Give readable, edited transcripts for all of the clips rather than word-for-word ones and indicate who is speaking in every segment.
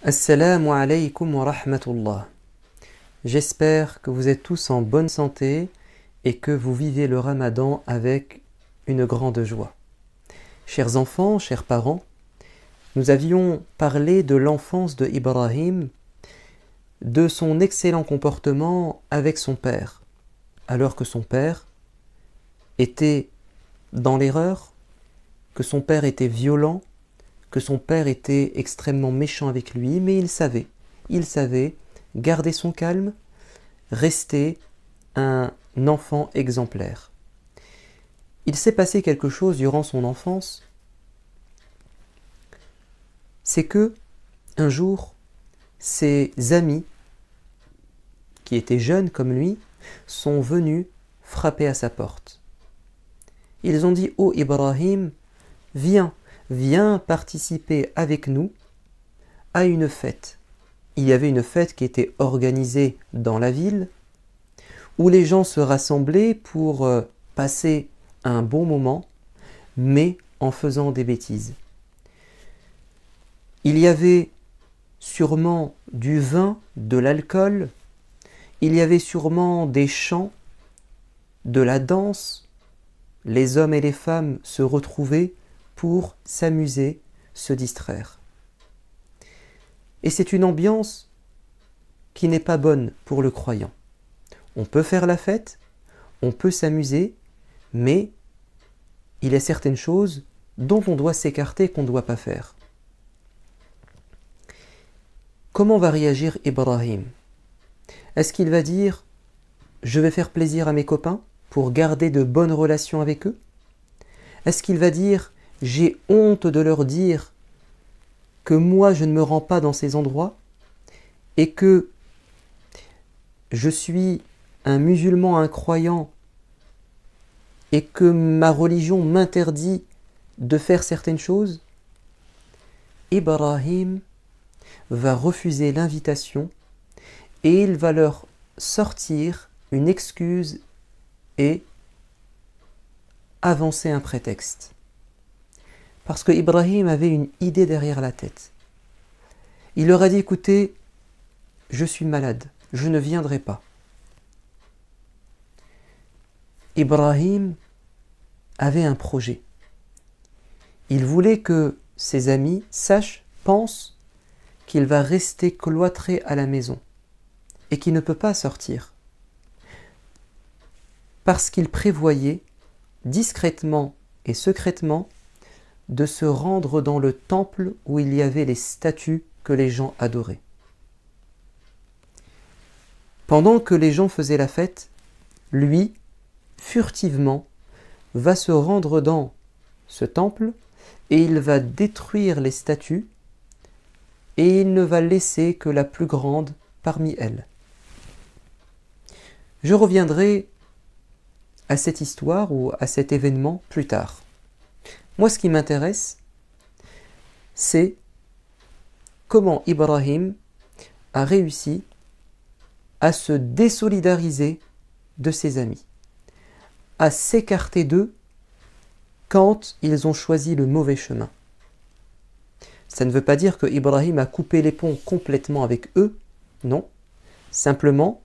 Speaker 1: Assalamu alaikum wa rahmatullah. J'espère que vous êtes tous en bonne santé et que vous vivez le Ramadan avec une grande joie. Chers enfants, chers parents, nous avions parlé de l'enfance de Ibrahim, de son excellent comportement avec son père, alors que son père était dans l'erreur, que son père était violent, que son père était extrêmement méchant avec lui, mais il savait garder son calme, rester un enfant exemplaire. Il s'est passé quelque chose durant son enfance, c'est que, un jour, ses amis, qui étaient jeunes comme lui, sont venus frapper à sa porte. Ils ont dit « Oh Ibrahim, viens participer avec nous à une fête. » Il y avait une fête qui était organisée dans la ville, où les gens se rassemblaient pour passer un bon moment, mais en faisant des bêtises. Il y avait sûrement du vin, de l'alcool, il y avait sûrement des chants, de la danse. Les hommes et les femmes se retrouvaient pour s'amuser, se distraire. Et c'est une ambiance qui n'est pas bonne pour le croyant. On peut faire la fête, on peut s'amuser, mais il y a certaines choses dont on doit s'écarter, qu'on ne doit pas faire. Comment va réagir Ibrahim? Est-ce qu'il va dire « Je vais faire plaisir à mes copains pour garder de bonnes relations avec eux » Est-ce qu'il va dire « J'ai honte de leur dire que moi je ne me rends pas dans ces endroits et que je suis un musulman, un croyant et que ma religion m'interdit de faire certaines choses » Ibrahim va refuser l'invitation et il va leur sortir une excuse et avancer un prétexte. Parce que Ibrahim avait une idée derrière la tête. Il leur a dit, écoutez, je suis malade, je ne viendrai pas. Ibrahim avait un projet. Il voulait que ses amis pensent qu'il va rester cloîtré à la maison et qu'il ne peut pas sortir. Parce qu'il prévoyait discrètement et secrètement de se rendre dans le temple où il y avait les statues que les gens adoraient. Pendant que les gens faisaient la fête, lui, furtivement, va se rendre dans ce temple et il va détruire les statues et il ne va laisser que la plus grande parmi elles. Je reviendrai à cette histoire ou à cet événement plus tard. Moi, ce qui m'intéresse, c'est comment Ibrahim a réussi à se désolidariser de ses amis, à s'écarter d'eux quand ils ont choisi le mauvais chemin. Ça ne veut pas dire que Ibrahim a coupé les ponts complètement avec eux, non. Simplement,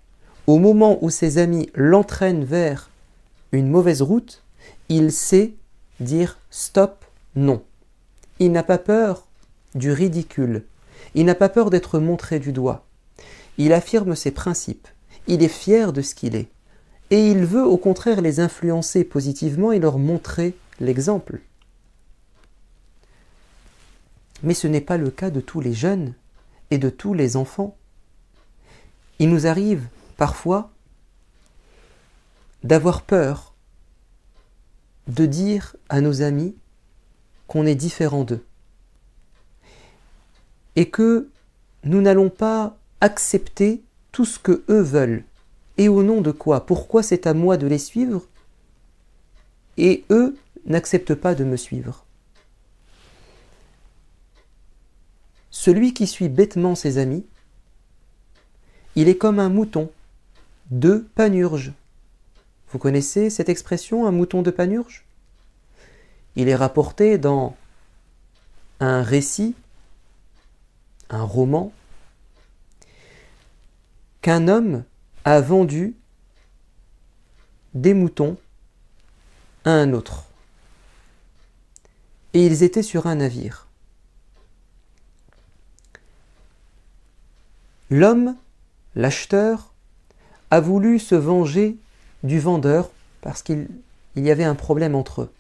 Speaker 1: au moment où ses amis l'entraînent vers une mauvaise route, il sait dire stop, non. Il n'a pas peur du ridicule. Il n'a pas peur d'être montré du doigt. Il affirme ses principes. Il est fier de ce qu'il est. Et il veut au contraire les influencer positivement et leur montrer l'exemple. Mais ce n'est pas le cas de tous les jeunes et de tous les enfants. Il nous arrive parfois d'avoir peur de dire à nos amis qu'on est différent d'eux et que nous n'allons pas accepter tout ce que eux veulent. Et au nom de quoi? Pourquoi c'est à moi de les suivre et eux n'acceptent pas de me suivre? Celui qui suit bêtement ses amis, il est comme un mouton de Panurge. Vous connaissez cette expression, un mouton de Panurge? Il est rapporté dans un récit un roman, qu'un homme a vendu des moutons à un autre. Et ils étaient sur un navire. L'homme, l'acheteur, a voulu se venger du vendeur parce qu'il y avait un problème entre eux.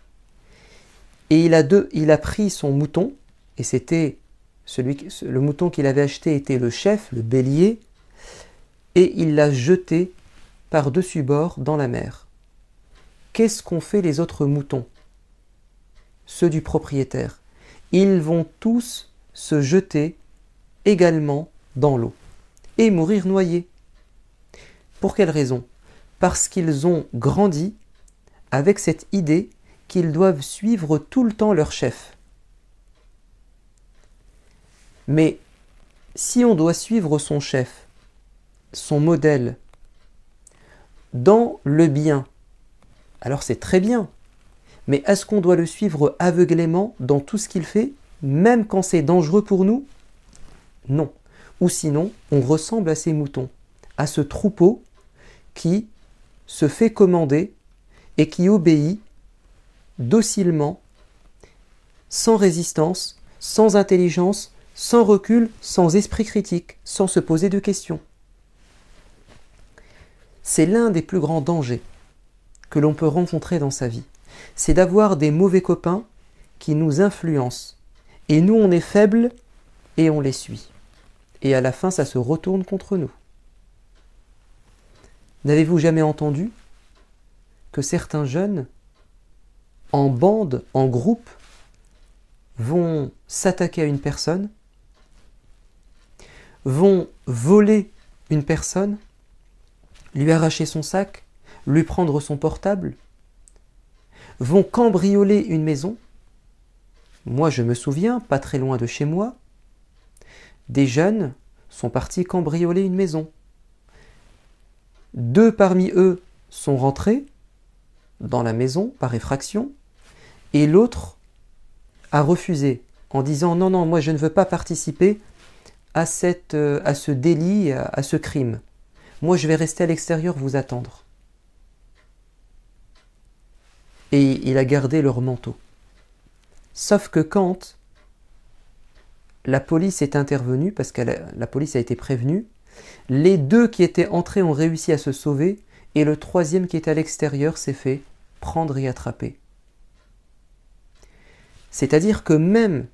Speaker 1: Et il a pris son mouton, et c'était le mouton qu'il avait acheté était le chef, le bélier, et il l'a jeté par-dessus bord dans la mer. Qu'est-ce qu'ont fait les autres moutons? Ceux du propriétaire. Ils vont tous se jeter également dans l'eau et mourir noyés. Pour quelle raison? Parce qu'ils ont grandi avec cette idée qu'ils doivent suivre tout le temps leur chef. Mais si on doit suivre son chef, son modèle, dans le bien, alors c'est très bien. Mais est-ce qu'on doit le suivre aveuglément dans tout ce qu'il fait, même quand c'est dangereux pour nous? Non. Ou sinon, on ressemble à ces moutons, à ce troupeau qui se fait commander et qui obéit docilement, sans résistance, sans intelligence, sans recul, sans esprit critique, sans se poser de questions. C'est l'un des plus grands dangers que l'on peut rencontrer dans sa vie. C'est d'avoir des mauvais copains qui nous influencent. Et nous, on est faibles et on les suit. Et à la fin, ça se retourne contre nous. N'avez-vous jamais entendu que certains jeunes, en bande, en groupe, vont s'attaquer à une personne, vont voler une personne, lui arracher son sac, lui prendre son portable, vont cambrioler une maison? Moi, je me souviens, pas très loin de chez moi, des jeunes sont partis cambrioler une maison. 2 parmi eux sont rentrés dans la maison par effraction et l'autre a refusé en disant « Non, non, moi je ne veux pas participer à ce délit, à ce crime. Moi je vais rester à l'extérieur vous attendre. » Et il a gardé leur manteau. Sauf que quand la police est intervenue, parce que la police a été prévenue, les 2 qui étaient entrés ont réussi à se sauver et le 3e qui était à l'extérieur s'est fait prendre et attraper. C'est-à-dire que même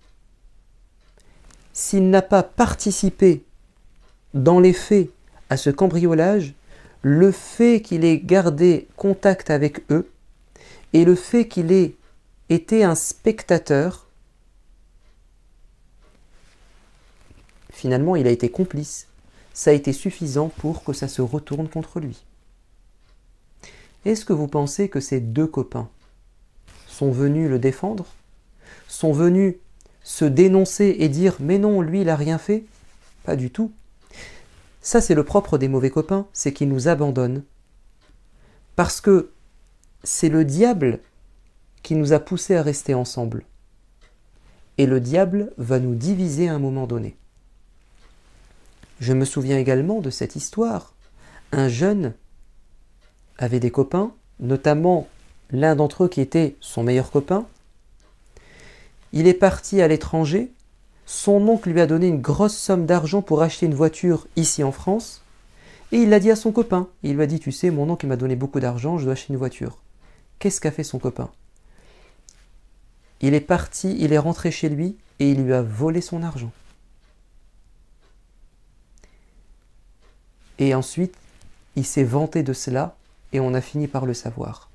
Speaker 1: s'il n'a pas participé dans les faits à ce cambriolage, le fait qu'il ait gardé contact avec eux et le fait qu'il ait été un spectateur, finalement il a été complice. Ça a été suffisant pour que ça se retourne contre lui. Est-ce que vous pensez que ces 2 copains sont venus le défendre? Sont venus se dénoncer et dire « Mais non, lui, il n'a rien fait ?» Pas du tout. Ça, c'est le propre des mauvais copains, c'est qu'ils nous abandonnent. Parce que c'est le diable qui nous a poussés à rester ensemble. Et le diable va nous diviser à un moment donné. Je me souviens également de cette histoire. Un jeune avait des copains, notamment l'un d'entre eux qui était son meilleur copain. Il est parti à l'étranger. Son oncle lui a donné une grosse somme d'argent pour acheter une voiture ici en France. Et il l'a dit à son copain. Il lui a dit « Tu sais, mon oncle m'a donné beaucoup d'argent, je dois acheter une voiture. » Qu'est-ce qu'a fait son copain? Il est parti, il est rentré chez lui et il lui a volé son argent. Et ensuite, il s'est vanté de cela et on a fini par le savoir.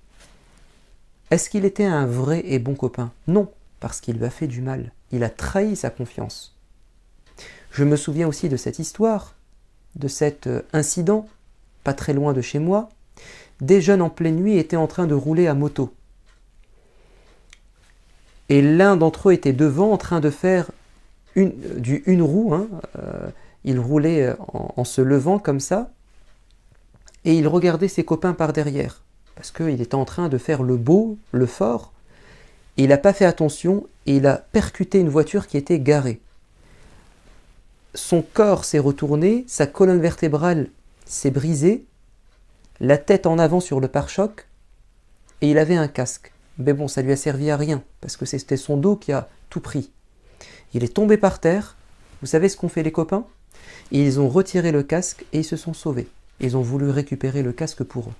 Speaker 1: Est-ce qu'il était un vrai et bon copain? Non, parce qu'il lui a fait du mal. Il a trahi sa confiance. Je me souviens aussi de cette histoire, de cet incident, pas très loin de chez moi. Des jeunes en pleine nuit étaient en train de rouler à moto. Et l'un d'entre eux était devant en train de faire une roue, il roulait en se levant comme ça, et il regardait ses copains par derrière, parce qu'il était en train de faire le beau, le fort, et il n'a pas fait attention, et il a percuté une voiture qui était garée. son corps s'est retourné, sa colonne vertébrale s'est brisée, la tête en avant sur le pare-choc, et il avait un casque. Mais bon, ça lui a servi à rien, parce que c'était son dos qui a tout pris. Il est tombé par terre. Vous savez ce qu'ont fait les copains? Ils ont retiré le casque et ils se sont sauvés. Ils ont voulu récupérer le casque pour eux.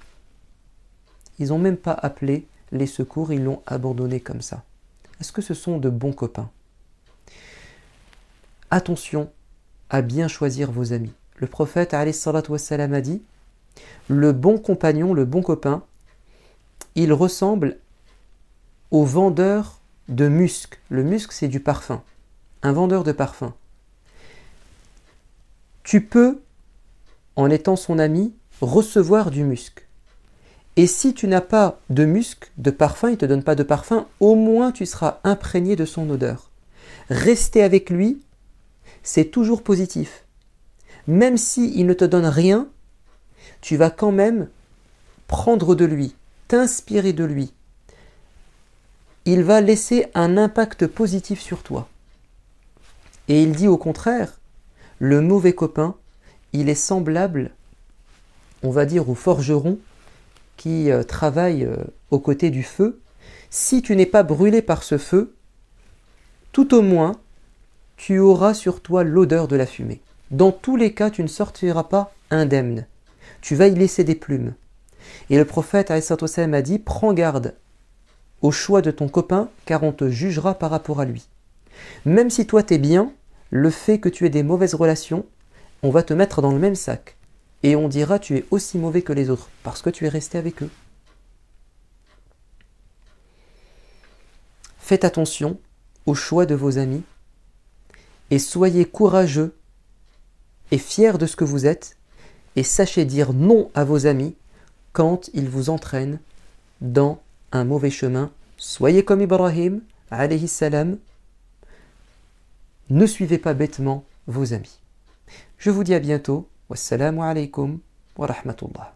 Speaker 1: Ils n'ont même pas appelé les secours, ils l'ont abandonné comme ça. Est-ce que ce sont de bons copains? Attention à bien choisir vos amis. Le prophète alayhi salatu wassalam a dit, le bon compagnon, le bon copain, il ressemble au vendeur de musc. Le musc, c'est du parfum. Un vendeur de parfum. Tu peux, en étant son ami, recevoir du musc. Et si tu n'as pas de musc, de parfum, il ne te donne pas de parfum, au moins tu seras imprégné de son odeur. Rester avec lui, c'est toujours positif. Même s'il ne te donne rien, tu vas quand même prendre de lui, t'inspirer de lui. Il va laisser un impact positif sur toi. Et il dit au contraire, le mauvais copain, il est semblable, on va dire, au forgeron qui travaille aux côtés du feu. Si tu n'es pas brûlé par ce feu, tout au moins, tu auras sur toi l'odeur de la fumée. Dans tous les cas, tu ne sortiras pas indemne. Tu vas y laisser des plumes. Et le prophète a dit, prends garde au choix de ton copain, car on te jugera par rapport à lui. Même si toi t'es bien, le fait que tu aies des mauvaises relations, on va te mettre dans le même sac. Et on dira tu es aussi mauvais que les autres, parce que tu es resté avec eux. Faites attention au choix de vos amis, et soyez courageux et fiers de ce que vous êtes, et sachez dire non à vos amis quand ils vous entraînent dans un mauvais chemin. Soyez comme Ibrahim, alayhi salam. Ne suivez pas bêtement vos amis. Je vous dis à bientôt. Wassalamu alaikum wa rahmatullah.